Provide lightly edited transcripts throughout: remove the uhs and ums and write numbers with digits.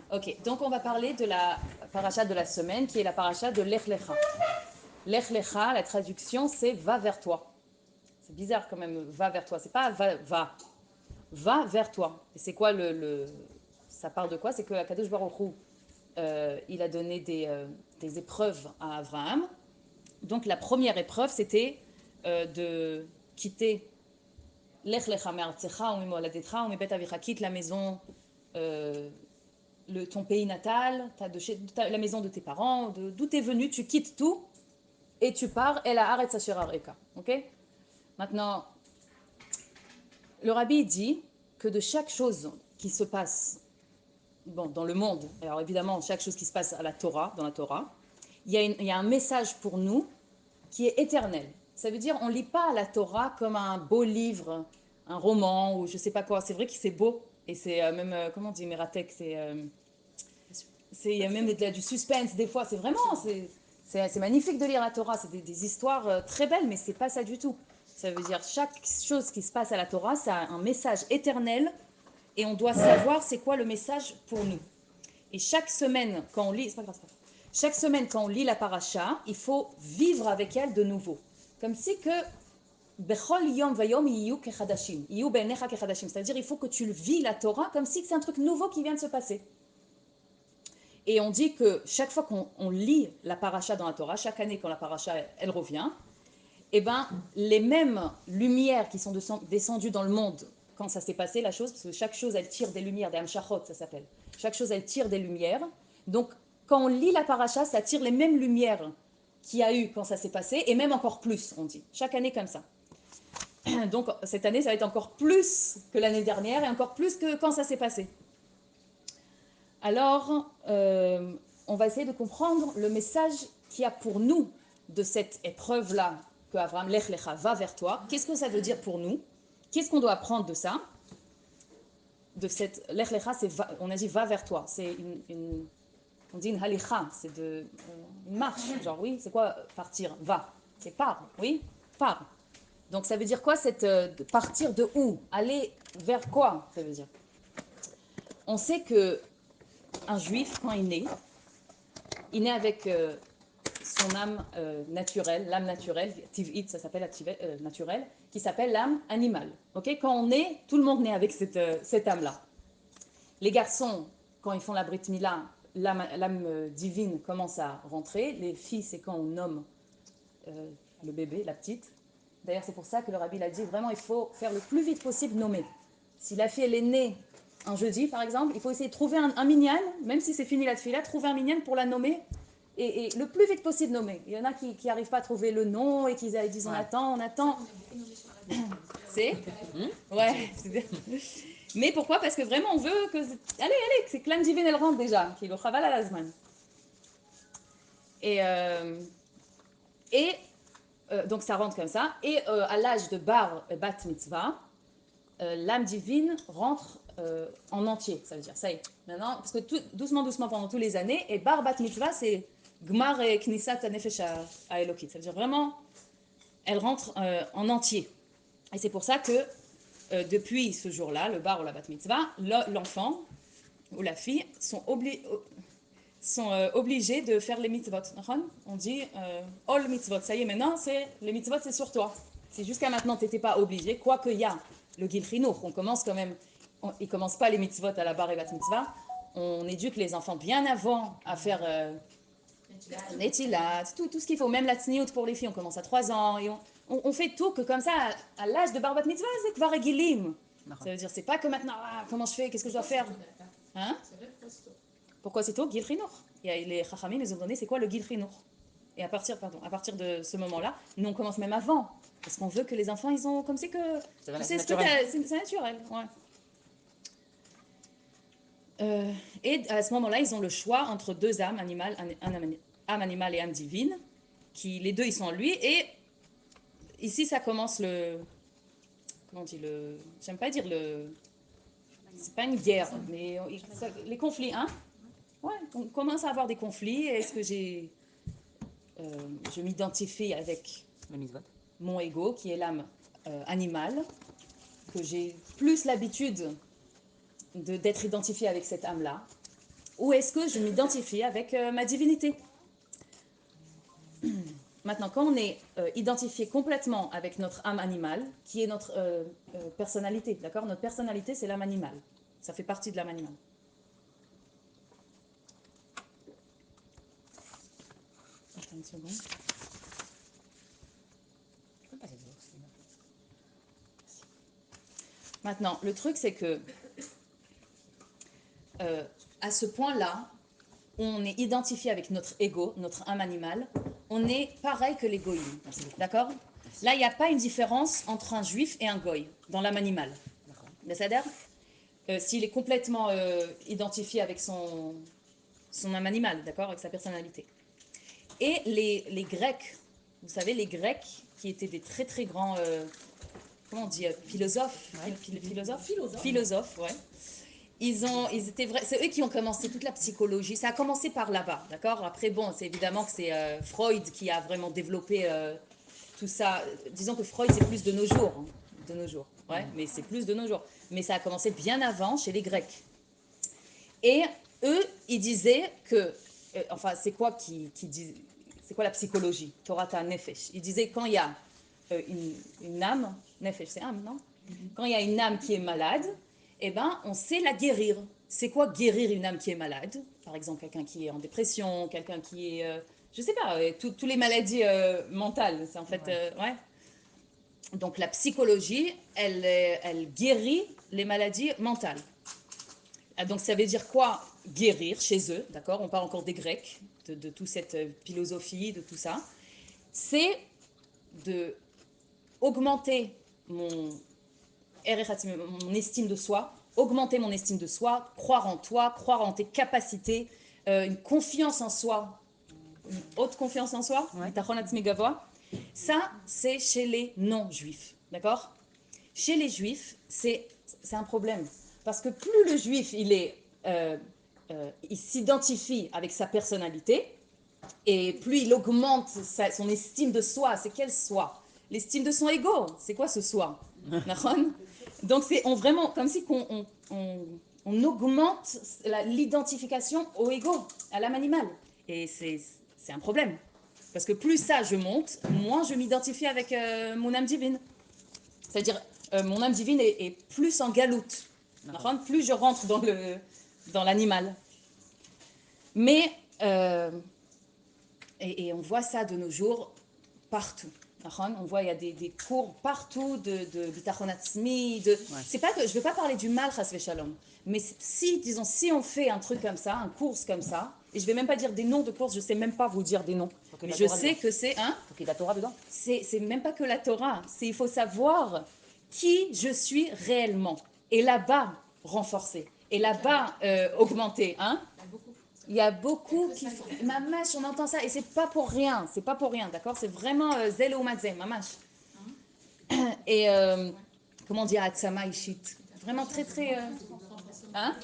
Ok, donc on va parler de la paracha de la semaine qui est la paracha de Lech Lecha. Lech Lecha, la traduction c'est va vers toi. C'est bizarre quand même, va vers toi. C'est pas va vers toi. Et c'est quoi ça part de quoi? C'est que Akadosh Baruch Hu, il a donné des épreuves à Abraham. Donc la première épreuve c'était de quitter Lech Lecha me'artzecha ou mimoladecha ou mibet avicha, quitte la maison. euh, Ton pays natal, la maison de tes parents, d'où tu es venu, tu quittes tout et tu pars et la Haaretz Asher Areka. Ok. Maintenant, le rabbi dit que de chaque chose qui se passe dans le monde, alors évidemment, chaque chose qui se passe dans la Torah, il y a un message pour nous qui est éternel. Ça veut dire, on ne lit pas la Torah comme un beau livre, un roman ou je ne sais pas quoi. C'est vrai que c'est beau et c'est même, comment on dit, Meratek, il y a même du suspense des fois. C'est vraiment, c'est magnifique de lire la Torah. C'est des histoires très belles, mais c'est pas ça du tout. Ça veut dire chaque chose qui se passe à la Torah, ça a un message éternel et on doit savoir c'est quoi le message pour nous. Et chaque semaine, quand on lit, c'est pas grave, c'est pas grave. Chaque semaine, quand on lit la paracha, il faut vivre avec elle de nouveau. Comme si que Bechol yom vayom yiyu kechadashim, yiyu beinecha kechadashim. C'est-à-dire, il faut que tu le vis la Torah comme si c'est un truc nouveau qui vient de se passer. Et on dit que chaque fois qu'on lit la paracha dans la Torah, chaque année quand la paracha elle revient, eh ben, les mêmes lumières qui sont descendues dans le monde quand ça s'est passé, la chose, parce que chaque chose elle tire des lumières, des hamshachot ça s'appelle. Chaque chose elle tire des lumières. Donc quand on lit la paracha, ça tire les mêmes lumières qu'il y a eu quand ça s'est passé, et même encore plus, on dit. Chaque année comme ça. Donc cette année, ça va être encore plus que l'année dernière et encore plus que quand ça s'est passé. Alors, on va essayer de comprendre le message qu'il y a pour nous de cette épreuve-là que Abraham, Lech Lecha, va vers toi. Qu'est-ce que ça veut dire pour nous? Qu'est-ce qu'on doit apprendre de ça? De cette Lech Lecha, on a dit va vers toi. C'est on dit une halicha, c'est une marche. Genre, oui, c'est quoi partir? Va. C'est pars, oui, pars. Donc ça veut dire quoi, partir de où? Aller vers quoi, ça veut dire? On sait que un juif, quand il naît avec son âme naturelle, l'âme naturelle, tiv'it, ça s'appelle naturelle, qui s'appelle l'âme animale. Okay, quand on naît, tout le monde naît avec cette âme-là. Les garçons, quand ils font la brit mila, l'âme divine commence à rentrer. Les filles, c'est quand on nomme le bébé, la petite. D'ailleurs, c'est pour ça que le rabbi a dit, vraiment, il faut faire le plus vite possible nommer. Si la fille, elle est née un jeudi, par exemple, il faut essayer de trouver un minyan, même si c'est fini la fille-là, trouver un minyan pour la nommer et le plus vite possible nommer. Il y en a qui n'arrivent pas à trouver le nom et qui disent on attend, on attend. C'est ouais, c'est bien. Mais pourquoi? Parce que vraiment on veut que. Allez, c'est que l'âme divine elle rentre déjà, qui est le chaval à la zman. Et, euh, et donc ça rentre comme ça. Et à l'âge de bar bat mitzvah, l'âme divine rentre en entier, ça veut dire, ça y est. Maintenant, parce que doucement, doucement, pendant toutes les années, et bar bat mitzvah, c'est gmar et knisat nefesh à Elokit. Ça veut dire vraiment, elle rentre en entier. Et c'est pour ça que depuis ce jour-là, le bar ou la bat mitzvah, l'enfant ou la fille sont obligés de faire les mitzvot. On dit all mitzvot. Ça y est, maintenant, les mitzvot, c'est sur toi. Si jusqu'à maintenant, tu n'étais pas obligé, quoi qu'il y a le gil chinour, on commence quand même, ils ne commencent pas les mitzvot à la bar et bat mitzvah. On éduque les enfants bien avant à faire netilat, tout ce qu'il faut, même la tsniout pour les filles, on commence à 3 ans, et on fait tout que comme ça, à l'âge de bar bat mitzvah, c'est kvar regilim. Ça veut dire, c'est pas que maintenant, comment je fais, qu'est-ce que je dois faire? Hein? Pourquoi c'est tôt? Gil chinour. Les chachamim, ils ont donné, c'est quoi le gil chinour? Et à partir de ce moment-là, nous on commence même avant, parce qu'on veut que les enfants, ils ont, comme c'est que, c'est naturel. C'est naturel, ouais. Et à ce moment-là, ils ont le choix entre deux âmes animales, âme animale et âme divine, qui les deux ils sont en lui. Et ici, ça commence comment on dit j'aime pas dire c'est pas une guerre, mais les conflits, hein. Ouais, on commence à avoir des conflits. Est-ce que je m'identifie avec mon ego, qui est l'âme animale, que j'ai plus l'habitude d'être identifiée avec cette âme-là. ou est-ce que je m'identifie avec ma divinité? Maintenant, quand on est identifié complètement avec notre âme animale, qui est notre personnalité, d'accord? Notre personnalité, c'est l'âme animale. Ça fait partie de l'âme animale. Attends une seconde. Maintenant, le truc, c'est que à ce point-là, on est identifié avec notre ego, notre âme animale, on est pareil que les goïs. D'accord? Là, il n'y a pas une différence entre un juif et un goï dans l'âme animale. C'est-à-dire, s'il est complètement identifié avec son âme animale, d'accord? Avec sa personnalité. Et les Grecs, vous savez, les Grecs qui étaient des très très grands, comment on dit, philosophes, philosophes, ouais. Ils étaient vrais, c'est eux qui ont commencé toute la psychologie. Ça a commencé par là-bas, d'accord? Après, bon, c'est évidemment que c'est Freud qui a vraiment développé tout ça. Disons que Freud, c'est plus de nos jours, hein, de nos jours, ouais, mais c'est plus de nos jours. Mais ça a commencé bien avant chez les Grecs. Et eux, ils disaient que, enfin, c'est quoi qui dit, c'est quoi la psychologie? Torata nefesh. Ils disaient quand il y a une âme, nefesh, c'est âme, non? Quand il y a une âme qui est malade, eh ben, on sait la guérir. C'est quoi guérir une âme qui est malade? Par exemple, quelqu'un qui est en dépression, quelqu'un qui est, je sais pas, toutes les maladies mentales, c'est en fait, ouais. Donc la psychologie, elle guérit les maladies mentales. Donc ça veut dire quoi guérir chez eux, d'accord? On parle encore des Grecs, de toute cette philosophie, de tout ça. C'est de augmenter mon estime de soi, augmenter mon estime de soi, croire en toi, croire en tes capacités, une confiance en soi, une haute confiance en soi, ça, c'est chez les non-juifs, d'accord? Chez les juifs, c'est un problème. Parce que plus le juif, il s'identifie avec sa personnalité, et plus il augmente son estime de soi, c'est quel soi? L'estime de son ego, c'est quoi ce soi? Donc c'est vraiment comme si on augmente l'identification au ego, à l'âme animale. Et c'est un problème. Parce que plus ça je monte, moins je m'identifie avec mon âme divine. C'est-à-dire, mon âme divine est plus en galoute. Plus je rentre dans l'animal. Mais, et on voit ça de nos jours partout. On voit, il y a des cours partout de bitachon atzmi. C'est pas que, je ne veux pas parler du mal, chas v'shalom. Mais si on fait un truc comme ça, un course comme ça, et je ne vais même pas dire des noms de courses, je ne sais même pas vous dire des noms. Mais je sais que c'est un. Faut qu'il y ait la Torah dedans. C'est même pas que la Torah. Il faut savoir qui je suis réellement. Et là-bas, renforcer. Et là-bas, augmenter. Hein? Il y a beaucoup qui font. Mamash, on entend ça. Et c'est pas pour rien. C'est pas pour rien, d'accord? C'est vraiment zel ou matzeh, mamash. Et comment dire, atzama ishit. Vraiment très, très. Hein?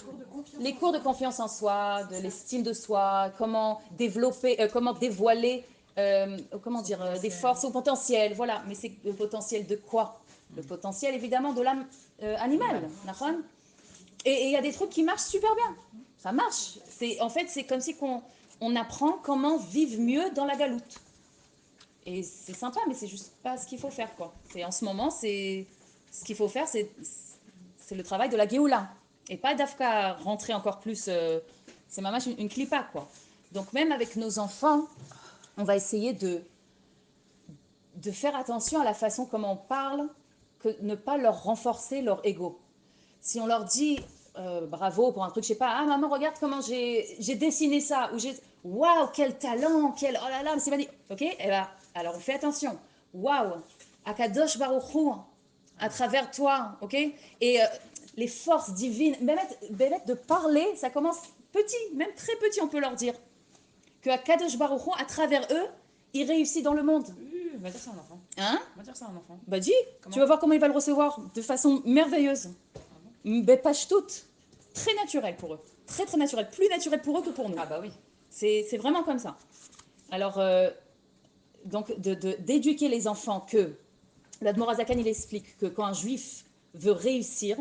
Les cours de confiance en soi, de l'estime de soi, comment développer, comment dévoiler, comment dire, des forces au potentiel. Voilà. Mais c'est le potentiel de quoi? Le potentiel, évidemment, de l'âme animale. Et il y a des trucs qui marchent super bien. Ça marche. En fait, c'est comme si on apprend comment vivre mieux dans la galoute. Et c'est sympa, mais c'est juste pas ce qu'il faut faire, quoi. En ce moment, ce qu'il faut faire, c'est le travail de la Géoula. Et pas d'Afka rentrer encore plus. C'est mamash une clipa, quoi. Donc, même avec nos enfants, on va essayer de faire attention à la façon comment on parle, que ne pas leur renforcer leur ego. Si on leur dit bravo pour un truc, je sais pas, ah maman, regarde comment j'ai dessiné ça, ou waouh, quel talent, oh là là, c'est magnifique. Ok, et ben, alors on fait attention. Waouh, Akadosh Baruch Hu, à travers toi, ok. Et les forces divines, même de parler, ça commence petit, même très petit, on peut leur dire que Akadosh Baruch Hu, à travers eux, il réussit dans le monde. Va dire ça à un enfant. Hein? Va dire ça à un enfant. Bah dis, tu vas voir comment il va le recevoir de façon merveilleuse. Page toute, très naturel pour eux. Très très naturel. Plus naturel pour eux que pour nous. Ah bah oui. C'est vraiment comme ça. Alors, donc, d'éduquer les enfants que... L'Admorazakan, il explique que quand un juif veut réussir...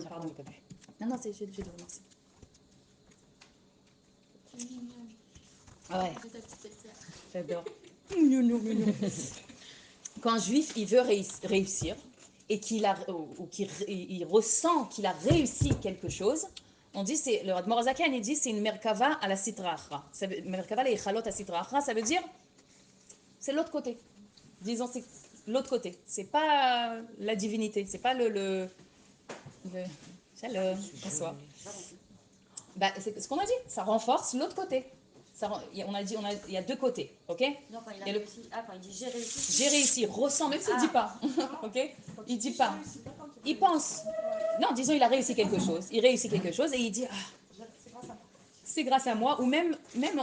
Pardon. Non, non, j'ai de l'eau, merci. Ah ouais, j'adore. Mignon, mignon. Quand un juif, il veut réussir et il ressent qu'il a réussi quelque chose, on dit, le Admor Zaken, il dit, c'est une merkava à la sitra achra. Merkava la echalot à sitra achra, ça veut dire, c'est l'autre côté. Disons, c'est l'autre côté. C'est pas la divinité, c'est pas le shalom, bonsoir. Bah, c'est ce qu'on a dit, ça renforce l'autre côté. On a dit, il y a deux côtés, ok? Non, quand il a Il y a réussi. Quand il dit j'ai réussi. J'ai réussi, ressent, même s'il ne dit pas, ok? Il dit pas. Il pense. Non, disons, il a réussi quelque chose. Il réussit quelque chose et il dit, ah, c'est grâce à moi. Ou même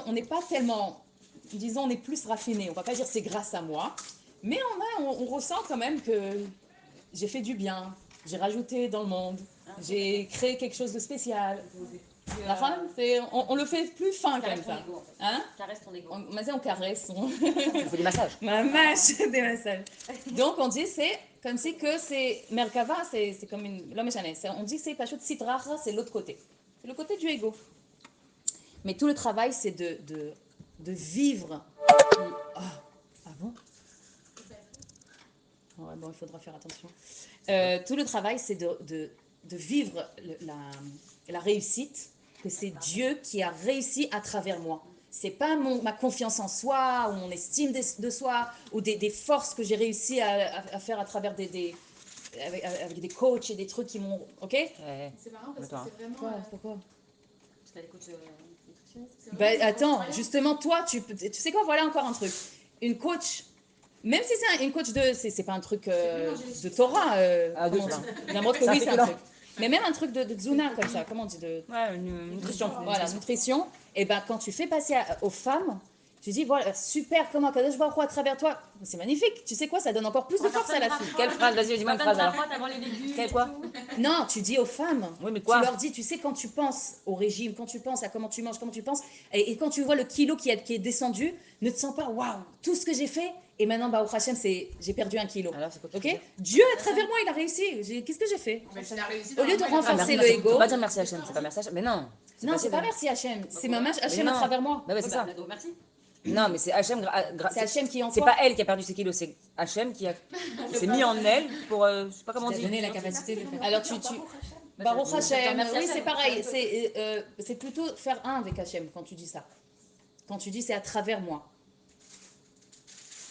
on n'est pas tellement, disons, on est plus raffiné. On ne va pas dire c'est grâce à moi, mais on ressent quand même que j'ai fait du bien, j'ai rajouté dans le monde, j'ai créé quelque chose de spécial. La femme, on le fait plus fin comme ça. Hein? Caresse ton ego. On caresse. Tu fais des massages. Mamash, des massages. Donc on dit c'est comme si que c'est Merkava, c'est comme l'homme échané. On dit que c'est Pachut Sitracha, c'est l'autre côté. C'est le côté du ego. Mais tout le travail, c'est de vivre. Ah bon? Ouais, bon, il faudra faire attention. Tout le travail, c'est de vivre la réussite, que c'est Dieu qui a réussi à travers moi. C'est pas ma confiance en soi, ou mon estime de soi, ou des forces que j'ai réussi à faire à travers avec des coachs et des trucs qui m'ont... Ok? Ouais. C'est marrant parce que c'est vraiment. Pourquoi? Parce qu'elle écoute nutritionnistes. Ben, attends, justement, toi, tu sais quoi, voilà encore un truc. Une coach, même si c'est une coach c'est pas un truc de Torah, comment on dit N'importe que oui, c'est un truc. Mais même un truc de Tzuna, comme ça, comment on dit Ouais, une nutrition. Voilà, nutrition. Et ben quand tu fais passer aux femmes, tu dis, voilà, super, comment Kadosh Baruch Hu à travers toi, c'est magnifique. Tu sais quoi, ça donne encore plus de force à la fille. Quelle phrase? Vas-y, dis-moi une phrase alors. Avant les légumes. Quelle quoi? Non, tu dis aux femmes, Oui, mais quoi? tu leur dis, tu sais, quand tu penses au régime, quand tu penses à comment tu manges, comment tu penses, et quand tu vois le kilo qui est descendu, ne te sens pas, waouh, tout ce que j'ai fait, et maintenant, bah, au Hachem, j'ai perdu 1 kilo. Alors, c'est quoi que Ok? tu veux dire? Dieu, à travers moi, il a réussi. Qu'est-ce que j'ai fait? Au lieu de renforcer le Merci. ego. Faut pas dire merci Hachem, c'est pas merci Hachem. Mais non. Non, c'est pas merci Hachem, c'est ma Hachem à non. travers moi. Bah ouais, c'est ça. Donc merci. Non, mais c'est Hachem. C'est Hachem qui est en C'est toi. pas elle qui a perdu ses kilos, c'est Hachem qui s'est mis en elle pour. Je sais pas comment on dit. Donner la capacité de faire. Alors Baruch Hashem, Merci oui Hachem. c'est pareil, c'est plutôt faire un avec Hachem quand tu dis ça. Quand tu dis c'est à travers moi.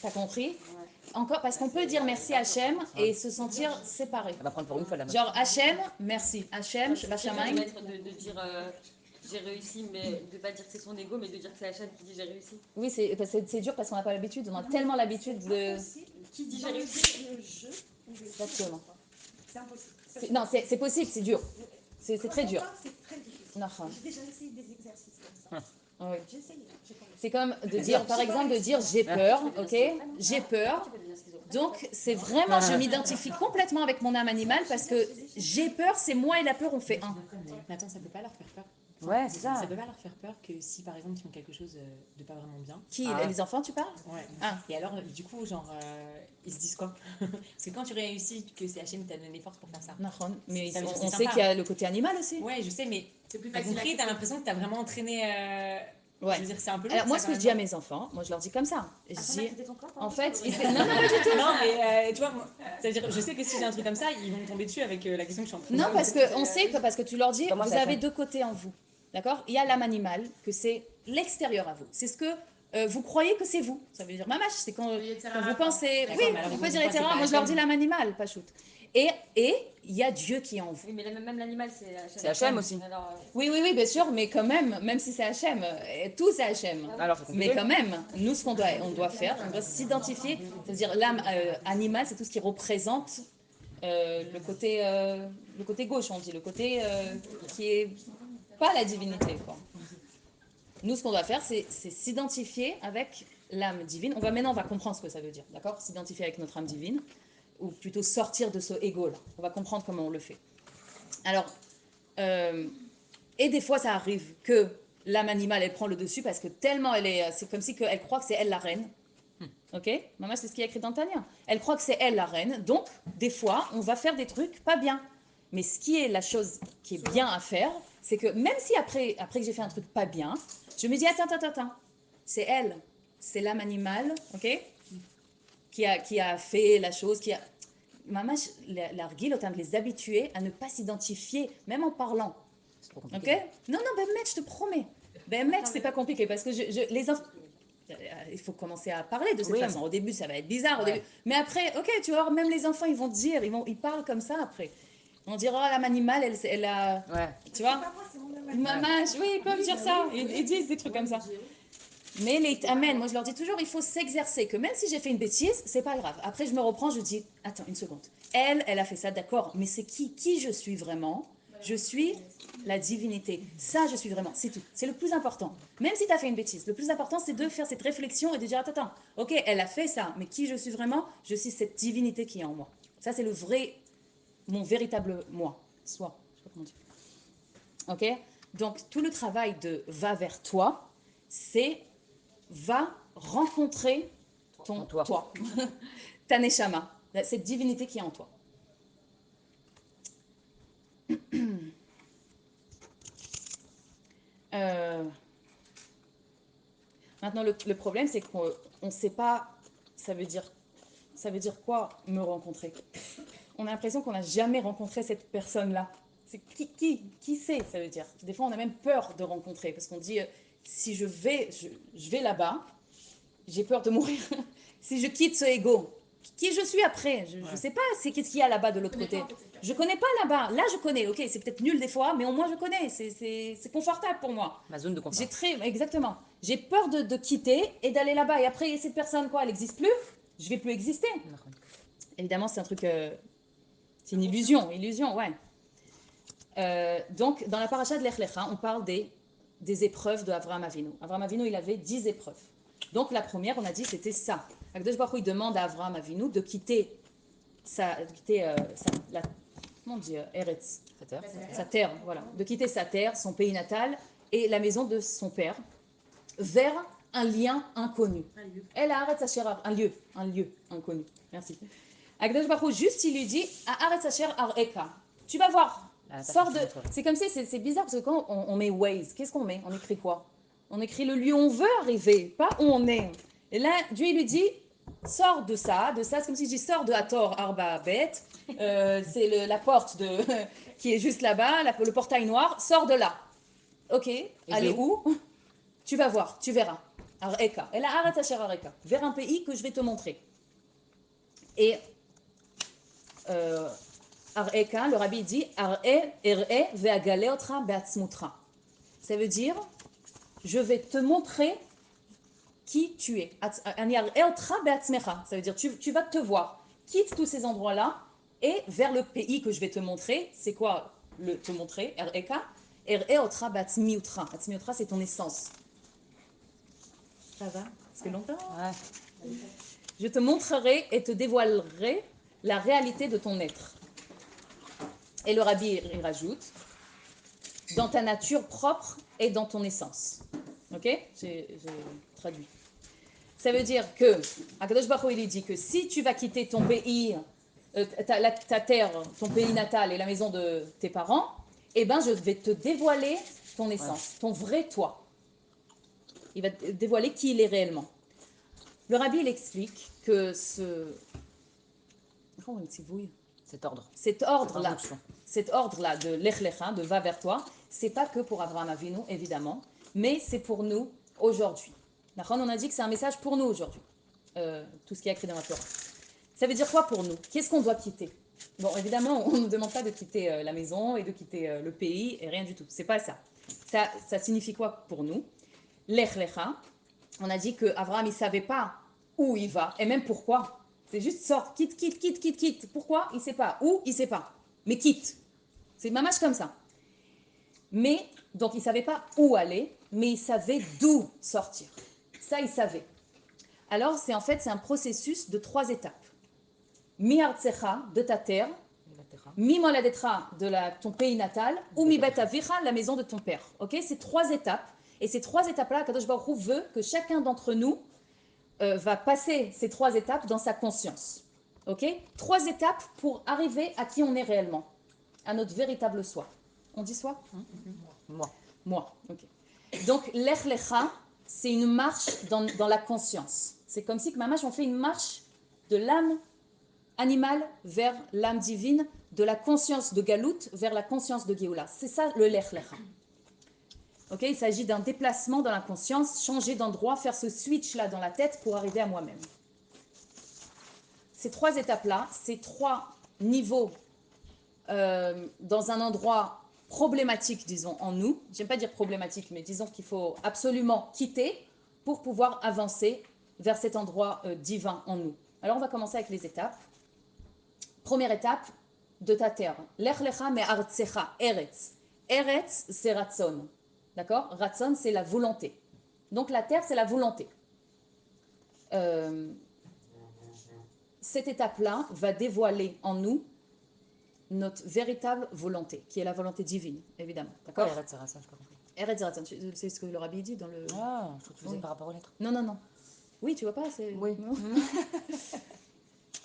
T'as compris? Encore, parce qu'on peut dire merci Hachem et se sentir séparé. Elle va prendre pour une folle la meuf. Genre Hachem, merci. Hachem, C'est Bachamaim. de dire j'ai réussi, mais de pas dire que c'est son ego, mais de dire que c'est Hachem qui dit j'ai réussi. Oui, c'est dur parce qu'on n'a pas l'habitude, on a tellement l'habitude de... Qui dit j'ai réussi? Exactement. C'est impossible. Non, c'est possible, c'est dur. C'est très dur. C'est très difficile. Non, J'ai déjà essayé des exercices comme ça. oui. J'ai essayé. J'ai pas réussi. C'est comme de dire, par exemple, de dire j'ai peur, ok? J'ai peur. Donc, c'est vraiment, je m'identifie complètement avec mon âme animale parce que j'ai peur, c'est moi et la peur, on fait un. Mais attends, ça peut pas leur faire peur. Ouais, c'est ça. Ça peut pas leur faire peur que si par exemple ils font quelque chose de pas vraiment bien. Qui? Ah. Les enfants, tu parles? Ouais. Ah. Et alors, du coup, genre, ils se disent quoi? Parce que quand tu réussis, que c'est Hachem qui t'a donné force pour faire ça. Mais Ça veut dire on c'est sait sympa. qu'il y a le côté animal aussi. Ouais, je sais, mais C'est plus t'as facile. compris, t'as l'impression que t'as vraiment entraîné. Ouais. Je veux dire, c'est un peu lourd. Alors, moi, ça, ce que quand je dis à même. mes enfants, moi, je leur dis comme ça. Je dis, ton corps, en fait, non, pas du tout. Non, mais tu vois, c'est-à-dire, je sais que si j'ai un truc comme ça, ils vont me tomber dessus avec la question que je suis en train de Non, poser. parce que on sait que parce que tu leur dis, Comment vous ça avez fait? deux côtés en vous. D'accord? Il y a l'âme animale, que c'est l'extérieur à vous. C'est ce que vous croyez que c'est vous. Ça veut dire mamash, c'est quand vous pensez. D'accord, Oui, mais alors, on ils peut vont dire pas, etc. c'est pas Moi, je leur Hachem. dis l'âme animale, pas shoot. Et il y a Dieu qui est en vous. Oui, mais même l'animal, c'est Hachem. C'est Hachem aussi. Alors, Oui, bien sûr, mais quand même si c'est Hachem, tout c'est Hachem. Alors, c'est compliqué. Mais quand même, nous, ce qu'on doit faire, on doit s'identifier. C'est-à-dire l'âme animale, c'est tout ce qui représente le côté gauche, on dit, le côté qui est pas la divinité, quoi. Nous, ce qu'on doit faire, c'est s'identifier avec l'âme divine. Maintenant, on va comprendre ce que ça veut dire, d'accord? S'identifier avec notre âme divine, ou plutôt sortir de ce ego-là. On va comprendre comment on le fait. Alors, et des fois, ça arrive que l'âme animale, elle prend le dessus parce que tellement c'est comme si elle croit que c'est elle la reine. Ok? Maman, c'est ce qu'il y a écrit dans Tania. Elle croit que c'est elle la reine. Donc, des fois, on va faire des trucs pas bien. Mais ce qui est la chose qui est bien à faire, c'est que même si après que j'ai fait un truc pas bien, je me dis attends, c'est elle, c'est l'âme animale, ok, qui a fait la chose, qui a... Maman, l'argile, autant de les habituer à ne pas s'identifier, même en parlant. C'est trop Ok? compliqué. Non, ben mec, je te promets. Ben mec, c'est pas compliqué parce que les enfants. Il faut commencer à parler de cette Oui. façon. Au début, ça va être bizarre. Au Ouais. début. Mais après, ok, tu vois, même les enfants, ils vont dire, ils parlent comme ça après. On dira, oh, l'âme animale, elle a. Ouais. Tu vois? Maman, oui, ils peuvent dire ça. Ils disent des trucs comme ça. Mais les amènes, moi je leur dis toujours, il faut s'exercer, que même si j'ai fait une bêtise, c'est pas grave. Après, je me reprends, je dis, attends, une seconde. Elle a fait ça, d'accord, mais c'est qui je suis vraiment? Je suis la divinité. Ça, je suis vraiment, c'est tout. C'est le plus important. Même si tu as fait une bêtise, le plus important, c'est de faire cette réflexion et de dire, attends, ok, elle a fait ça, mais qui je suis vraiment? Je suis cette divinité qui est en moi. Ça, c'est le vrai, mon véritable moi. Soi. Je sais pas comment dire. Ok? Donc, tout le travail de va vers toi, c'est va rencontrer ton toi, ta neshama, cette divinité qui est en toi. Euh, Maintenant, le problème, c'est qu'on ne sait pas, ça veut dire quoi me rencontrer. On a l'impression qu'on n'a jamais rencontré cette personne-là. C'est qui c'est, ça veut dire. Des fois, on a même peur de rencontrer, parce qu'on dit, si je vais là-bas, j'ai peur de mourir. Si je quitte ce ego, qui je suis après? Je ne sais pas, c'est qu'est-ce qu'il y a là-bas de l'autre côté. Je ne connais pas là-bas. Là, je connais. Ok, c'est peut-être nul des fois, mais au moins je connais. C'est confortable pour moi. Ma zone de confort. Exactement. J'ai peur de quitter et d'aller là-bas. Et après, cette personne, quoi, elle n'existe plus. Je vais plus exister. Évidemment, c'est un truc... c'est une illusion, ouais. Donc, dans la paracha de Lech Lecha, on parle des épreuves de Avraham Avinu. Avraham Avinu, il avait 10 épreuves. Donc, la première, on a dit, c'était ça. Akadosh Baruch Hu, il demande à Avraham Avinu de quitter comment on dit, Eretz, sa terre, voilà, de quitter sa terre, son pays natal et la maison de son père, vers un lien inconnu. Elle a Aretz Asher, un lieu inconnu. Merci. Akadosh Baruch Hu, juste, il lui dit, à Aretz Asher Areka, tu vas voir. Sors de... C'est comme si, c'est bizarre parce que quand on met Waze, qu'est-ce qu'on met? On écrit quoi? On écrit le lieu où on veut arriver, pas où on est. Et là, Dieu il lui dit, sors de ça, c'est comme si je dis, sors de Hathor Arba Bet, c'est la porte qui est juste là-bas, le portail noir, sors de là. Ok, allez où? Tu vas voir, tu verras. Areka. Et là, arrête à Areka, vers un pays que je vais te montrer. Et Ar'eka, le rabbi dit ça veut dire je vais te montrer qui tu es. Ça veut dire tu vas te voir. Quitte tous ces endroits-là et vers le pays que je vais te montrer. C'est quoi te montrer? Ar'eka. C'est ton essence. Ça va? Ça fait longtemps? Ouais. Je te montrerai et te dévoilerai la réalité de ton être. Et le rabbi, il rajoute, dans ta nature propre et dans ton essence. Ok? J'ai traduit. Ça veut dire que, Akadosh Baruch Hu, il dit que si tu vas quitter ton pays, ta terre, ton pays natal et la maison de tes parents, eh ben je vais te dévoiler ton essence, ton vrai toi. Il va te dévoiler qui il est réellement. Le rabbi, il explique que cet ordre-là de Lech Lecha, de va vers toi, c'est pas que pour Avraham Avinu, évidemment, mais c'est pour nous aujourd'hui. On a dit que c'est un message pour nous aujourd'hui, tout ce qui est écrit dans la Torah. Ça veut dire quoi pour nous? Qu'est-ce qu'on doit quitter? Bon, évidemment, on ne nous demande pas de quitter la maison et de quitter le pays et rien du tout. C'est pas ça. Ça signifie quoi pour nous? Lech Lecha, on a dit que Avraham, il savait pas où il va et même pourquoi. C'est juste sort, quitte. Pourquoi? Il sait pas. Où? Il sait pas. Mais quitte. C'est mamache comme ça. Mais, donc il savait pas où aller, mais il savait d'où sortir. Ça, il savait. Alors, c'est un processus de 3 étapes. Mi artsecha, de ta terre. Mi moladetra, de ton pays natal. Ou mi bet avicha, la maison de ton père. Ok? C'est 3 étapes. Et ces 3 étapes-là, Kadosh Baruch Hu veut que chacun d'entre nous va passer ces 3 étapes dans sa conscience. Ok? 3 étapes pour arriver à qui on est réellement. à notre véritable soi. On dit soi? Moi. Ok. Donc, Lech Lecha, c'est une marche dans la conscience. C'est comme si que Mamash, on fait une marche de l'âme animale vers l'âme divine, de la conscience de Galout vers la conscience de Géoula. C'est ça le Lech Lecha. Okay, il s'agit d'un déplacement dans la conscience, changer d'endroit, faire ce switch-là dans la tête pour arriver à moi-même. Ces 3 étapes-là, ces 3 niveaux dans un endroit problématique, disons, en nous, j'aime pas dire problématique, mais disons qu'il faut absolument quitter pour pouvoir avancer vers cet endroit divin en nous. Alors on va commencer avec les étapes. Première étape, de ta terre. Lech lecha me'artsecha, eretz. Eretz, c'est ratson. D'accord? Ratson, c'est la volonté. Donc la terre, c'est la volonté. Cette étape-là va dévoiler en nous notre véritable volonté, qui est la volonté divine, évidemment. D'accord? Eretz, c'est ça, je pas compris. Eretz Ratson, c'est ce que le rabbi dit dans le... Ah, je crois que tu faisais Oui. par rapport aux lettres. Non. Oui, tu vois pas, c'est... Oui. Non.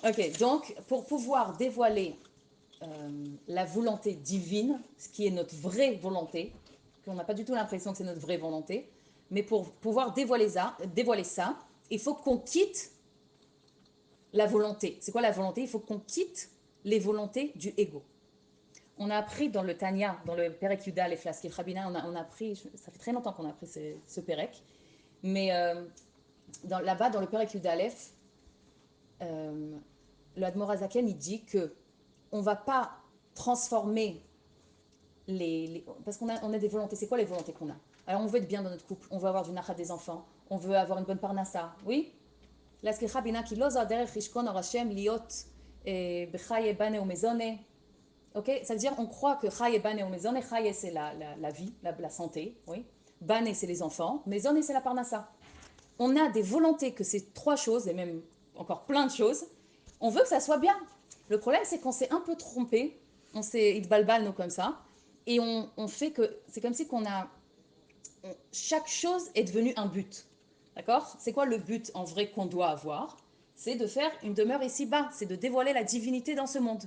Ok, donc pour pouvoir dévoiler la volonté divine, ce qui est notre vraie volonté, qu'on n'a pas du tout l'impression que c'est notre vraie volonté, mais pour pouvoir dévoiler ça, il faut qu'on quitte la volonté. C'est quoi la volonté? Il faut qu'on quitte les volontés du ego. On a appris dans le Tanya, dans le Perek Yuda, les Flaskil Rabina, on a appris, ça fait très longtemps qu'on a appris ce Perek, mais là-bas, dans le Perek Yuda Aleph, le Admor Azaken, il dit que on ne va pas transformer parce qu'on a des volontés. C'est quoi les volontés qu'on a? Alors, on veut être bien dans notre couple, on veut avoir du nachat des enfants, on veut avoir une bonne parnassa, oui? L'Askil Rabina, ki lo zaderech rishkon or Hashem liot bechaye bane umezone. Ok, ça veut dire on croit que chaye bane umezone, chaye c'est la vie, la santé, oui. Bane c'est les enfants, mezone c'est la parnassa. On a des volontés que ces 3 choses, et même encore plein de choses, on veut que ça soit bien. Le problème, c'est qu'on s'est un peu trompé, on s'est itbalbal, nous, comme ça, et on fait que, c'est comme si chaque chose est devenue un but. D'accord? C'est quoi le but en vrai qu'on doit avoir? C'est de faire une demeure ici-bas, c'est de dévoiler la divinité dans ce monde.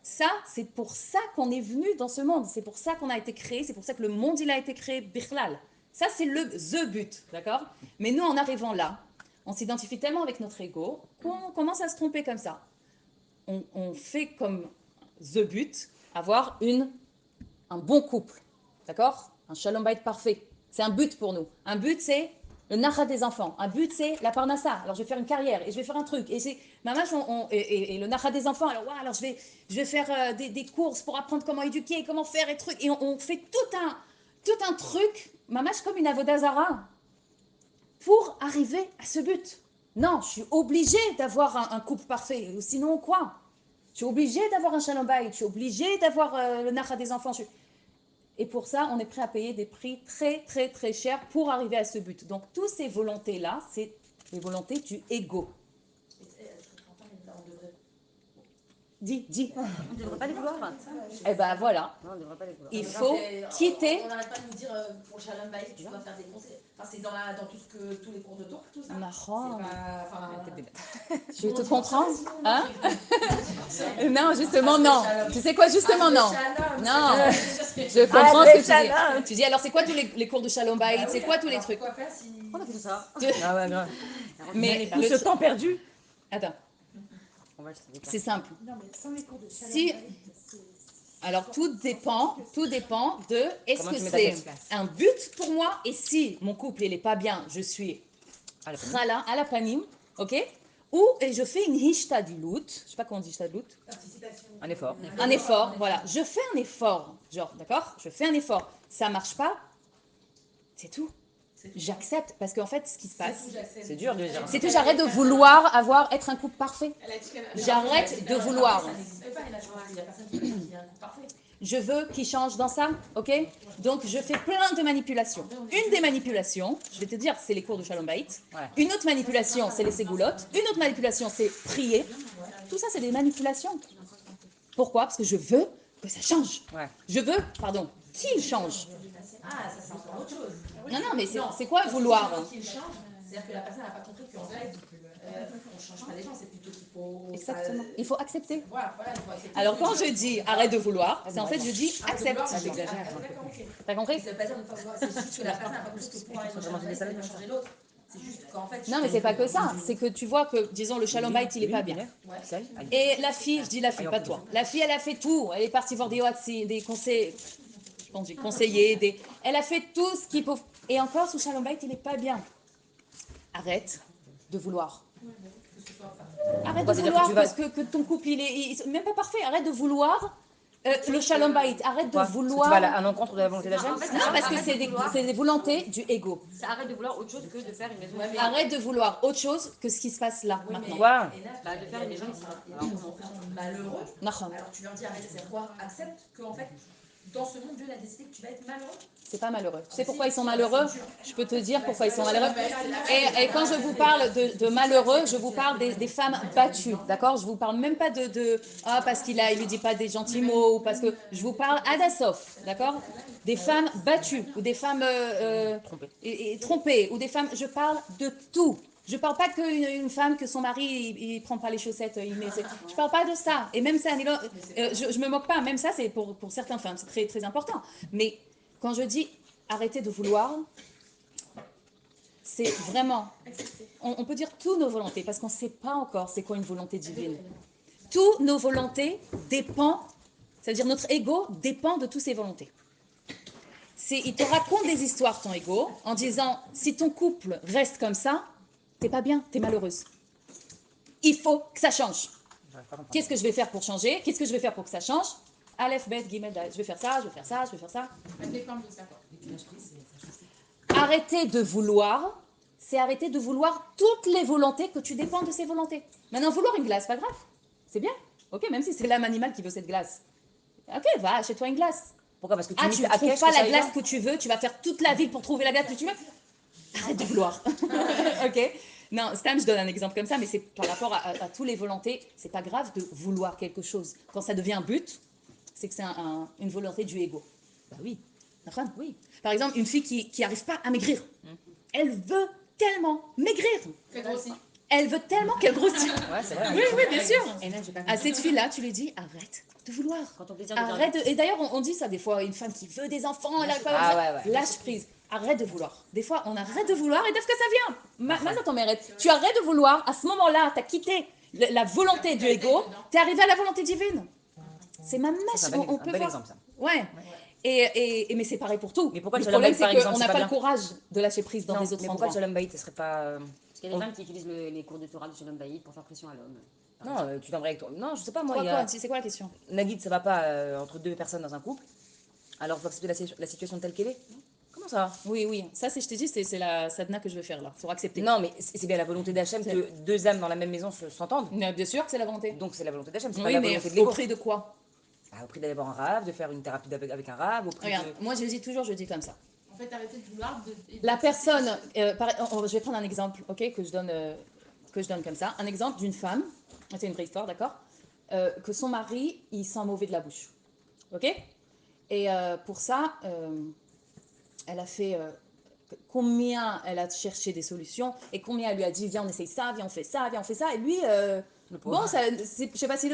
Ça, c'est pour ça qu'on est venu dans ce monde, c'est pour ça qu'on a été créé, c'est pour ça que le monde, il a été créé, bichlal. Ça, c'est the but, d'accord? Mais nous, en arrivant là, on s'identifie tellement avec notre ego qu'on commence à se tromper comme ça. On fait comme the but, avoir un bon couple, d'accord? Un shalom bayit parfait. C'est un but pour nous. Un but, c'est le nachat des enfants. Un but, c'est la parnassa. Alors, je vais faire une carrière et je vais faire un truc. Et c'est mamash, et le nachat des enfants. Alors, ouais, alors je vais faire des courses pour apprendre comment éduquer, comment faire et trucs. Et on fait tout un truc, mamash, comme une avodazara, pour arriver à ce but. Non, je suis obligée d'avoir un couple parfait. Sinon, quoi? Je suis obligée d'avoir un shalom bayit. Je suis obligée d'avoir le nachat des enfants. Et pour ça, on est prêt à payer des prix très, très, très chers pour arriver à ce but. Donc, toutes ces volontés-là, c'est les volontés du ego. Dis. On ne devrait pas les vouloir. Eh ben voilà. Non, on ne devrait pas les vouloir. Il faut quitter. On n'arrête pas de nous dire pour Shalom Bayit, tu dois faire des conseils. Enfin, c'est dans tous les cours de tour, tout ça. Marrant. C'est Je te comprends. Hein? Non, justement, non. Tu sais quoi, justement, non. Non. Je comprends ce que tu dis. Tu dis, alors, c'est quoi tous les cours de Shalom Bayit? C'est quoi tous les trucs? Quoi faire si... On a fait tout ça. Ah ouais, grave. Mais Tout ce temps perdu. Attends, On va acheter des cartes. c'est simple. Non, mais sans les cours de Shalom Si- Bayit, c'est- Alors, tout dépend de est-ce Comment que tu mets ta c'est tête en place? un but pour moi, et si mon couple il est pas bien, je suis Ah, la rala à la panim, ok? Ou et je fais une hishtadlut, je sais pas comment on dit hishtadlut, Un effort. un effort, voilà, je fais un effort, genre, d'accord? Je fais un effort, ça marche pas, c'est tout. J'accepte, parce qu'en fait, ce qui se passe, C'est dur de dire. c'est que j'arrête de vouloir être un couple parfait. J'arrête de vouloir. Ça n'existe pas, et là, je pense qu'il y a personne qui a un coup parfait. Je veux qu'il change dans ça, ok? Donc je fais plein de manipulations. Une des manipulations, je vais te dire, c'est les cours de Shalom Bayit. Ouais. Une autre manipulation, c'est les ségoulottes. Une autre manipulation, c'est prier. Tout ça, c'est des manipulations. Pourquoi? Parce que je veux que ça change. Ouais. Je veux, qu'il change. Ah, ça, c'est encore autre chose. Non, mais c'est quoi vouloir? Qu'il change, c'est-à-dire que la personne n'a pas compris qu'en fait, on change pas les gens, c'est plutôt qu'il faut. Exactement. Il faut accepter. Voilà, il faut accepter. Alors quand je dis arrête de vouloir, c'est en fait je dis accepte. J'exagère. T'as compris? Ça veut pas dire ne pas vouloir, c'est juste que la personne n'a pas compris que pour aller ça va changer l'autre. C'est juste qu'en fait. Non mais c'est pas que ça, c'est que tu vois que, disons, le shalom bait il est pas bien. Et la fille, je dis la fille, pas toi. La fille, elle a fait tout. Elle est partie voir des conseils, des conseillers, elle a fait tout ce qu'il faut. Et encore, ce shalom bait il est pas bien. Arrête de vouloir. Arrête de vouloir que ton couple, il est même pas parfait. Arrête de vouloir le shalom bait. Arrête de vouloir. Tu vas à l'encontre de la volonté d'Hachem. Non, parce que c'est des volontés du ego. Ça arrête de vouloir autre chose que de faire une maison. Arrête de vouloir autre chose que ce qui se passe là, maintenant. Quoi? Bah, de faire une maison ici. Malheureux. Nahon. Alors tu leur dis arrête, c'est quoi? Accepte qu'en fait, dans ce monde, Dieu a décidé que tu vas être malheureux. C'est pas malheureux. Tu sais pourquoi ils sont malheureux? Je peux te dire pourquoi ils sont malheureux. Et quand je vous parle de malheureux, je vous parle des femmes battues, d'accord? Je vous parle même pas parce qu'il lui dit pas des gentils mots, ou parce que je vous parle Adassof, d'accord? Des femmes battues, ou des femmes trompées, ou des femmes, je parle de tout. Je parle pas qu'une femme que son mari il prend pas les chaussettes, je parle pas de ça. Et même ça, je me moque pas. Même ça, c'est pour certaines femmes, c'est très très important. Mais quand je dis arrêtez de vouloir, c'est vraiment, on peut dire toutes nos volontés, parce qu'on ne sait pas encore c'est quoi une volonté divine. Toutes nos volontés dépendent, c'est-à-dire notre ego dépend de toutes ces volontés. Il te raconte des histoires, ton ego, en disant si ton couple reste comme ça, t'es pas bien, t'es malheureuse. Il faut que ça change. Qu'est-ce que je vais faire pour changer? Qu'est-ce que je vais faire pour que ça change? Aleph, Bet, Gimel, Dalet. Je vais faire ça, je vais faire ça, je vais faire ça. Arrêter de vouloir, c'est arrêter de vouloir toutes les volontés que tu dépends de ces volontés. Maintenant, vouloir une glace, pas grave. C'est bien. Ok, même si c'est l'âme animale qui veut cette glace. Ok, va, achète-toi une glace. Pourquoi? Parce que Tu ne trouves pas la glace que tu veux, tu vas faire toute la ville pour trouver la glace que tu veux. Arrête de vouloir. Ok? Non, Stam, je donne un exemple comme ça, mais c'est par rapport à toutes les volontés. C'est pas grave de vouloir quelque chose. Quand ça devient un but, c'est que c'est une volonté du ego. Bah oui. Oui. Par exemple, une fille qui n'arrive pas à maigrir. Elle veut tellement maigrir. Elle veut tellement qu'elle grossit. Ouais, c'est vrai. Oui, bien sûr. À cette fille-là, tu lui dis arrête de vouloir. Quand on plaisir Arrête de... Et d'ailleurs, on dit ça des fois, une femme qui veut des enfants, elle a pas ouais. lâche prise. Arrête de vouloir. Des fois, on arrête de vouloir et d'où que ça vient. Maintenant, ton mérite. Tu arrêtes de vouloir. À ce moment-là, tu as quitté la volonté du ego. Tu es arrivé à la volonté divine. C'est ma mèche. On peut bel voir. exemple, ça. Ouais. Mais c'est pareil pour tout. Mais pourquoi le le shalom problème, bait, par c'est exemple, qu'on c'est n'a pas pas le bien? courage de lâcher prise dans Non, des autres mais pourquoi endroits. le shalom bait, ce serait pas... Parce qu'il y a des femmes qui utilisent les cours de Torah de Shalom Bayit pour faire pression à l'homme. Non, tu t'embrouilles avec toi. Non, je sais pas, moi, C'est quoi la question? Nagid, ça va pas entre deux personnes dans un couple. Alors, il faut accepter la situation telle qu'elle est. Comment ça? Oui. Ça, je t'ai dit, c'est la sadhana que je veux faire là. Faut accepter. Non, mais c'est bien la volonté d'Hachem que deux âmes dans la même maison s'entendent. Bien sûr que c'est la volonté. Donc, c'est la volonté d'Hachem, c'est pas Oui, la mais volonté de au l'ego. prix de quoi? Au prix d'aller voir un rave, de faire une thérapie avec un rave, au prix Regarde, de... moi je dis toujours, je dis comme ça. En fait, arrêtez de vouloir. La personne, je vais prendre un exemple, ok, que je donne comme ça. Un exemple d'une femme, c'est une vraie histoire, d'accord, que son mari, il sent mauvais de la bouche, ok. Et pour ça, elle a fait combien elle a cherché des solutions et combien elle lui a dit viens on essaye ça, viens on fait ça, viens on fait ça. Et lui, bon, ça, je sais pas si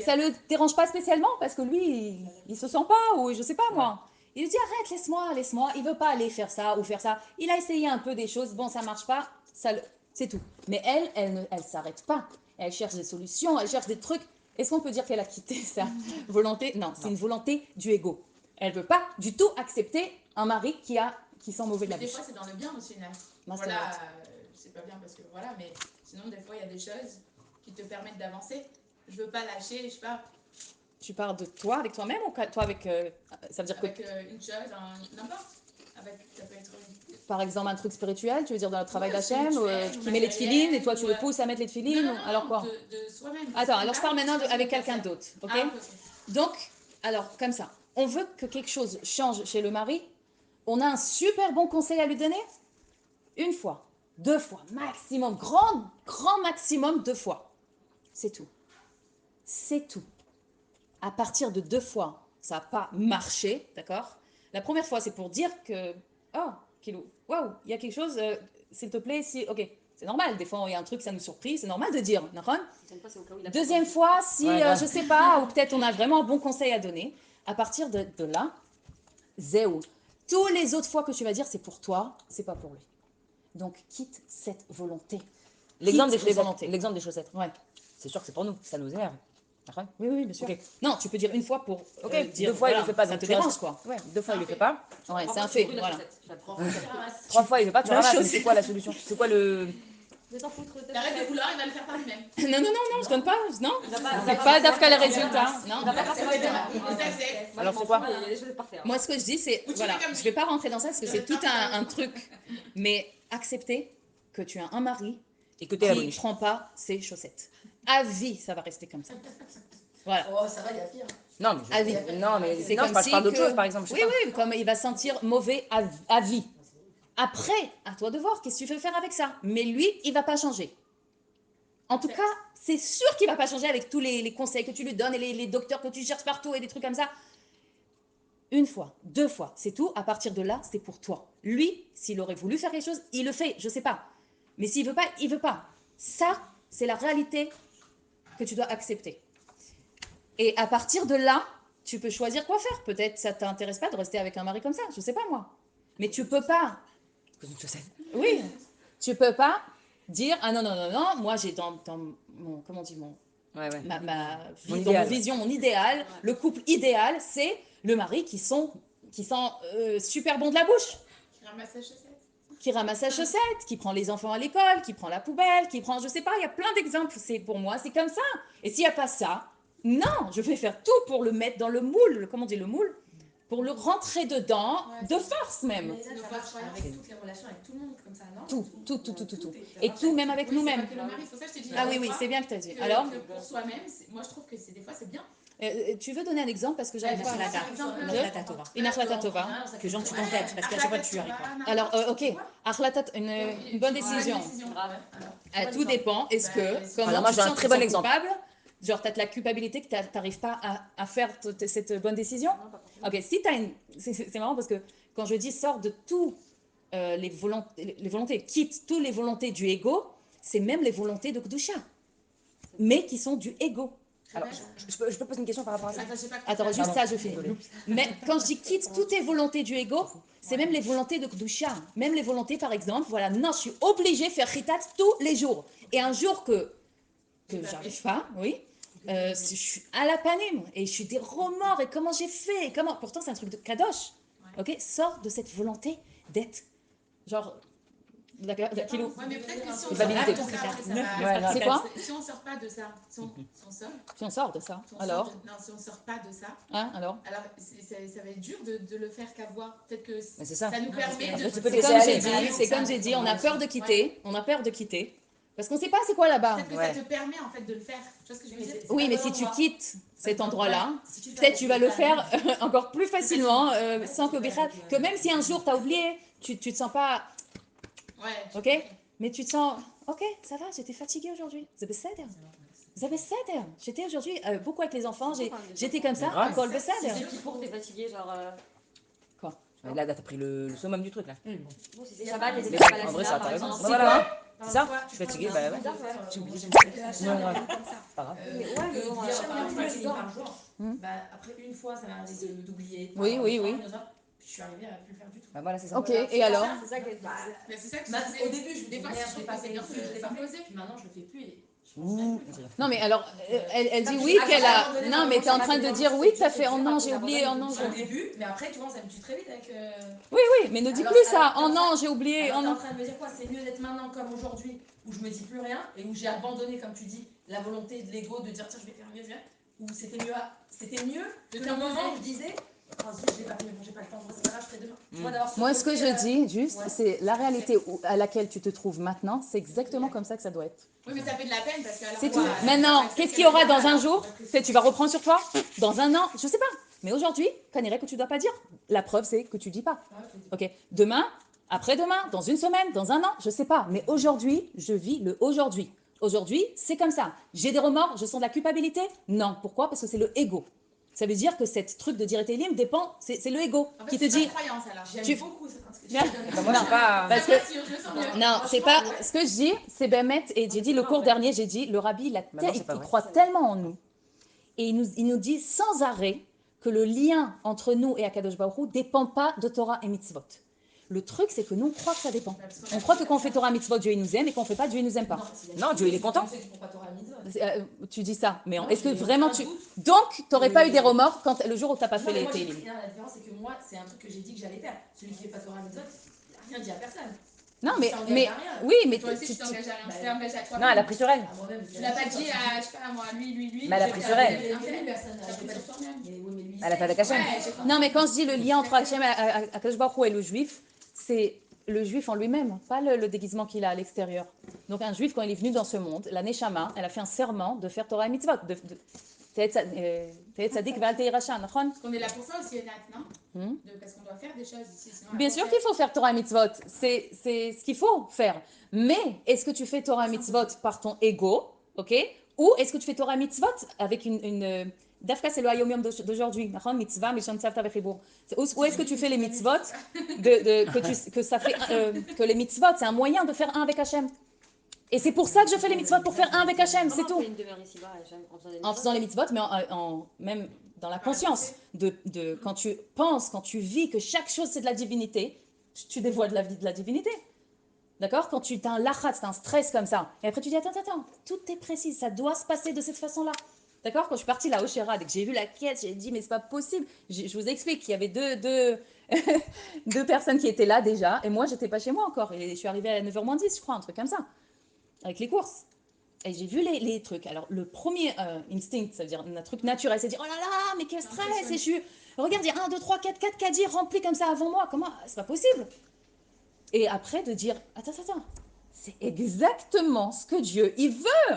ça le dérange pas spécialement parce que lui, il se sent pas ou je sais pas moi. Il lui dit arrête, laisse-moi. Il veut pas aller faire ça ou faire ça. Il a essayé un peu des choses, bon ça marche pas, c'est tout. Mais elle s'arrête pas. Elle cherche des solutions, elle cherche des trucs. Est-ce qu'on peut dire qu'elle a quitté sa volonté? Non, c'est une volonté du ego. Elle veut pas du tout accepter un mari qui sent mauvais de la Des bouche. fois, c'est dans le bien aussi, Nat. Non, c'est Voilà, vrai. c'est pas bien parce que voilà, mais sinon, des fois, il y a des choses qui te permettent d'avancer. Je veux pas lâcher, je sais pas, Tu parles de toi avec toi-même ou toi avec... ça veut dire que, avec une chose, n'importe. Ça peut être par exemple, un truc spirituel, tu veux dire dans le travail Ouais, d'Hachem, spirituel, qui ou met les matériel, tefilines et toi tu ou, le pousses à mettre les tefilines ou alors quoi? de soi-même. Attends, alors je parle maintenant Pas avec de quelqu'un personne. d'autre, ok? Ah, ok. Donc, alors, comme ça, on veut que quelque chose change chez le mari, on a un super bon conseil à lui donner? Une fois, 2 fois, maximum, grand maximum 2 fois. C'est tout. C'est tout. À partir de 2 fois, ça n'a pas marché, d'accord? La première fois, c'est pour dire que, oh, Kilou, waouh, il y a quelque chose, s'il te plaît, si, ok, C'est normal, des fois il y a un truc, ça nous surprit, c'est normal de dire. D'accord? Deuxième fois, c'est au cas où il a Deuxième fois, si Ouais, grave. je sais pas, ou peut-être on a vraiment un bon conseil à donner, à partir de là, zéro. Tous les autres fois que tu vas dire c'est pour toi, c'est pas pour lui. Donc quitte cette volonté. L'exemple des Quitte les chaussettes. volontés. L'exemple des chaussettes. Ouais. C'est sûr que c'est pour nous, ça nous énerve. D'accord? Oui, oui, bien sûr. Ok. Non, tu peux dire une fois pour Ok, dire, 2 fois il voilà, le fait pas. ça donc te tu restes- dérange quoi. Ouais, 2 fois il le fait pas. Ouais, c'est Trois un fois, tu fait. brûles la Voilà. chaussette. J'adore. 3 fois il le fait pas, tu La ramasses. Mais chaussette. c'est quoi la solution? C'est quoi le. Je vais t'en foutre. T'arrêtes de vouloir, il va le faire par lui-même. Non, non, non, non, je donne pas. Non, va pas- c'est pas d'AFK les résultats. Non. Il va pas C'est forcément vrai, faire. il t'accepte. Alors, c'est quoi? Il y a des choses à faire. Moi, ce que je dis, c'est, Ou tu voilà, fais comme je lui. vais pas rentrer dans ça parce que c'est tout un truc, mais accepter que tu as un mari Et que t'es la qui boniche. prend pas ses chaussettes. À vie, ça va rester comme ça. Voilà. Oh, ça va, il y a pire. Non, mais, À vie. non, mais C'est non, comme je parle d'autre que- chose, par exemple. Je Oui, sais pas. oui, comme il va se sentir mauvais à vie. Après, à toi de voir qu'est-ce que tu veux faire avec ça. Mais lui, il va pas changer. En tout cas, c'est sûr qu'il va pas changer avec tous les conseils que tu lui donnes et les docteurs que tu cherches partout et des trucs comme ça. Une fois, 2 fois, c'est tout. À partir de là, c'est pour toi. Lui, s'il aurait voulu faire quelque chose, il le fait, je sais pas. Mais s'il veut pas, il veut pas. Ça, c'est la réalité que tu dois accepter. Et à partir de là, tu peux choisir quoi faire. Peut-être ça t'intéresse pas de rester avec un mari comme ça, je sais pas moi. Mais tu peux pas. Cause d'une chaussette. Oui, tu peux pas dire ah non non non non, moi j'ai dans mon comment on dit mon Ouais, ouais. ma Mon dans idéal. mon vision, mon idéal, le couple idéal, c'est le mari qui sent super bon de la bouche, Qui ramasse sa chaussette. qui ramasse sa chaussette, qui prend les enfants à l'école, qui prend la poubelle, qui prend, je sais pas, il y a plein d'exemples. C'est pour moi, c'est comme ça. Et s'il y a pas ça, non, je vais faire tout pour le mettre dans le moule. Comment on dit le moule? Pour le rentrer dedans Ouais, de force même. Mais ça marche avec toutes les relations, avec tout le monde, comme ça, non? Tout. est- Et tout même avec Oui, c'est nous-mêmes. pas que le mari, c'est pour ça que je te dis. Ah des oui, oui, fois, c'est bien que tu as dit. que- Alors, que pour soi-même, moi je trouve que des fois c'est bien. tu veux donner un exemple parce que j'arrive Ouais, pas mais à... c'est la date. Je- La date à Torah. Une Achlata Tova. Que j'en tue ton tête, parce qu'à chaque fois tu y arrives pas. Alors, ok, Achlata, une bonne décision. Grave. Tout dépend. Est-ce que, comment Alors, moi, tu j'ai un te sens, très tu te bon sens exemple. coupable? Genre, tu as de la culpabilité que tu n'arrives pas à faire cette bonne décision? Ok, si tu as une... C'est marrant parce que quand je dis sors de tous les volontés, quitte toutes les volontés du ego, c'est même les volontés de Kdusha, mais qui sont du ego. Alors, je peux poser une question par rapport à ça? Attends, je sais pas. Attends, juste Pardon. ça, je finis. Mais quand je dis quitte toutes tes volontés du ego, c'est même les volontés de Kdusha. Même les volontés, par exemple, voilà, non, je suis obligée de faire chitat tous les jours. Et un jour que j'arrive pas, oui, je suis à la panim et je suis des remords et comment j'ai fait et comment. Pourtant, c'est un truc de kadosh. Ok, sors de cette volonté d'être genre. Kilo. Ouais, mais peut-être que si on Culpabilité. sort pas de ça, après, ça Ouais, va- grave. C'est quoi? Si on sort pas de ça, si on sort, Si on sort de ça, si on alors, sort de- non, si on sort pas de ça, hein, alors. alors ça va être dur de le faire qu'avoir. Peut-être que Mais c'est ça. nous permet Après, de. tu peux te C'est laisser comme aller. j'ai dit, c'est comme j'ai dit, on a peur de quitter, on a peur de quitter, parce qu'on sait pas c'est quoi là-bas. Peut-être que Ouais. ça te permet en fait de le faire. Tu vois ce que je veux dire? Oui, mais si tu quittes cet endroit-là, Si tu fais peut-être tu vas le avec faire encore plus facilement, sans que même si un jour tu as oublié, tu te sens pas, Ouais. ok? Mais tu te sens, ok, ça va, j'étais fatiguée aujourd'hui. Vous avez j'étais aujourd'hui beaucoup avec les enfants, j'étais comme ça, grave. encore le C'est Besséder. qui pour t'es fatigué, genre. Ouais, là, t'as pris le summum du truc, là. Bon, si c'est Shabbat, les Mais écoles en vrai, ça, t'as raison. par exemple. Voilà, hein. Par C'est ça? quoi? Je suis fatiguée, bah ouais. J'ai oublié, j'ai Non, non, c'est pas grave. Mais ouais, mais bon, dire par exemple, une fois par jour. Hmm. Bah, après une fois, ça m'est arrivé d'oublier. Oui, oui, oui. Je suis arrivée à plus le faire du tout. Bah voilà, c'est ça. Ok, et alors? c'est ça que Mais c'est ça que je Au disais. début, je me Des fois, disais, merde, je je l'ai trouve pas que c'est fait, bien je de l'ai pas s'imposer. fait. Puis maintenant, je le fais plus. Et Ouh. Non, mais alors, elle dit oui qu'elle a... Non, mais tu es en train de dire oui, tu as fait, oh non, j'ai oublié, oh non, au j'ai... début, mais après, tu vois, on s'habitue très vite avec. Oui, mais ne dis Alors- plus ça, alors, oh non, j'ai oublié, Alors, oh t'es en non. train de me dire quoi? C'est mieux d'être maintenant comme aujourd'hui, où je me dis plus rien et où j'ai abandonné, comme tu dis, la volonté de l'ego de dire tiens, je vais faire mieux, ou c'était mieux que le moment où je disais oh zut, je l'ai pas fait, mais bon, j'ai pas le temps, c'est pas grave, je ferai demain. Tu vois, d'avoir ce Moi, ce que côté, je dis, juste, ouais. c'est la réalité à laquelle tu te trouves maintenant, c'est exactement comme ça que ça doit être. Oui, mais ça fait de la peine parce que. alors, C'est tout. voilà, Maintenant, ça, qu'est-ce ça, qu'il y aura ça, dans ça, un ça, jour? Peut-être tu vas reprendre sur toi? Dans un an? Je sais pas. Mais aujourd'hui, Kanirek que tu dois pas dire. La preuve, c'est que tu dis pas. Ok. Demain, après-demain, dans une semaine, dans un an, je sais pas. Mais aujourd'hui, je vis le aujourd'hui. Aujourd'hui, c'est comme ça. J'ai des remords, je sens de la culpabilité? Non. Pourquoi? Parce que c'est le ego. Ça veut dire que cette truc de dire Télim dépend, c'est le ego En fait, qui te c'est dit. pas croyance alors. J'aime Tu- beaucoup ce que tu Bien. dis. Bah, moi, je suis pas. Parce que Si, je le sens mieux. non, c'est pas Franchement, ouais. ce que je dis, c'est Bémet et j'ai dit le cours dernier, j'ai dit le rabbi Bah non, c'est pas il vrai. croit tellement en nous et il nous dit sans arrêt que le lien entre nous et Akadosh Baruch Hu dépend pas de Torah et mitzvot. Le truc, c'est que nous, on croit que ça dépend. On croit que quand on fait Torah mitzvot, Dieu il nous aime et quand on fait pas, Dieu il nous aime pas. Non, Dieu, il est content. Tu dis ça, mais Non, est-ce que j'ai vraiment aucun tu... doute. Donc, t'aurais pas eu des remords quand le jour où t'as pas fait les La Télim. différence, c'est que moi, c'est un truc que j'ai dit que j'allais faire. Celui qui fait pas Torah Mitzvot, il n'a rien dit à personne. Non, Il s'engage à rien. oui, mais Toi aussi, tu t'engages à rien. Tu t'es engagé à toi. Non, elle a pris sur elle. À moi-même, Tu l'as pas dit à, je sais pas, moi, lui. Mais elle a pris sur elle. Personne Tu as pris sur toi-même. Mais oui, mais lui, Elle a fait avec Hachem. Ouais, j'ai compris. non, mais quand je dis le lien entre Hachem et Akadosh Baruch Hu et le juif, c'est le juif en lui-même, pas le déguisement qu'il a à l'extérieur. Donc un juif, quand il est venu dans ce monde, la Neshama, elle a fait un serment de faire Torah et Mitzvot, de Tehet Tzadik Ve'al Tehi Rasha, nachon? Parce qu'on est là pour ça aussi, Nat, non Hmm. Parce qu'on doit faire des choses ici. Sinon, Bien sûr qu'il faut faire Torah et Mitzvot, c'est ce qu'il faut faire. Mais est-ce que tu fais Torah et Mitzvot par ton ego, ok? Ou est-ce que tu fais Torah et Mitzvot avec une Dafka, c'est le Hayom Yom d'aujourd'hui. Nachon, mitzvah, mishon tzavta vechibur. Ou est-ce que tu fais les mitzvot que les mitzvot, c'est un moyen de faire un avec Hachem. Et c'est pour ça que je fais les mitzvot, pour faire un avec Hachem, c'est tout. On fait une demeure ici-bas, En faisant les mitzvot, mais même dans la conscience. Quand tu penses, quand tu vis que chaque chose c'est de la divinité, tu dévoiles de la vie de la divinité. D'accord? Quand tu as un lachat, t'as un stress comme ça, et après tu dis attends, tout est précis, ça doit se passer de cette façon-là. D'accord? Quand je suis partie là au Shérad et que j'ai vu la quête, j'ai dit mais c'est pas possible. Je vous explique qu'il y avait deux personnes qui étaient là déjà, et moi j'étais pas chez moi encore. Et je suis arrivée à 9h moins 10, je crois, un truc comme ça, avec les courses. Et j'ai vu les trucs. Alors, le premier instinct, ça veut dire un truc naturel, c'est de dire oh là là, mais quel stress! Et je suis, regarde, il y a 1, 2, 3, 4 caddies remplis comme ça avant moi. Comment? C'est pas possible. Et après, de dire attends, c'est exactement ce que Dieu il veut.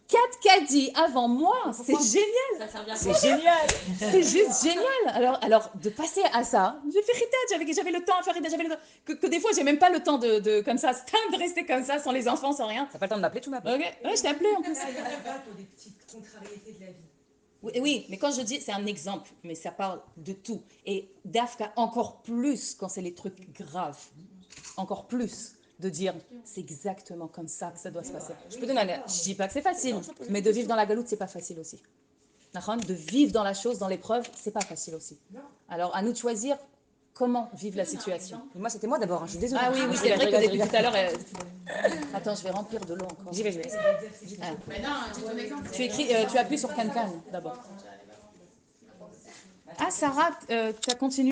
4 caddies avant moi, c'est génial. Ça sert bien. C'est génial. C'est juste génial. Alors de passer à ça, j'ai fait Ritat, j'avais le temps à faire Ritat, j'avais le temps. Que des fois, j'ai même pas le temps de comme ça, de rester comme ça, sans les enfants, sans rien. T'as pas le temps de m'appeler, tu m'appelles. Ok, ouais, je t'ai appelé en plus. pour des petites contrariétés de la vie. Oui, mais quand je dis, c'est un exemple, mais ça parle de tout. Et Dafka, encore plus quand c'est les trucs graves. Encore plus de dire, c'est exactement comme ça que ça doit se passer. Je peux donner je dis pas que c'est facile, mais de vivre dans la galoute, c'est pas facile aussi. De vivre dans la chose, dans l'épreuve, c'est pas facile aussi. Alors, à nous de choisir comment vivre la situation. Moi, c'était moi d'abord, hein, je suis désolée. Ah oui, c'est vrai que depuis tout à l'heure... Attends, je vais remplir de l'eau encore. J'y vais. Mais non, j'ai ton exemple. Tu appuies sur Can d'abord. Ah, Sarah, tu as continué.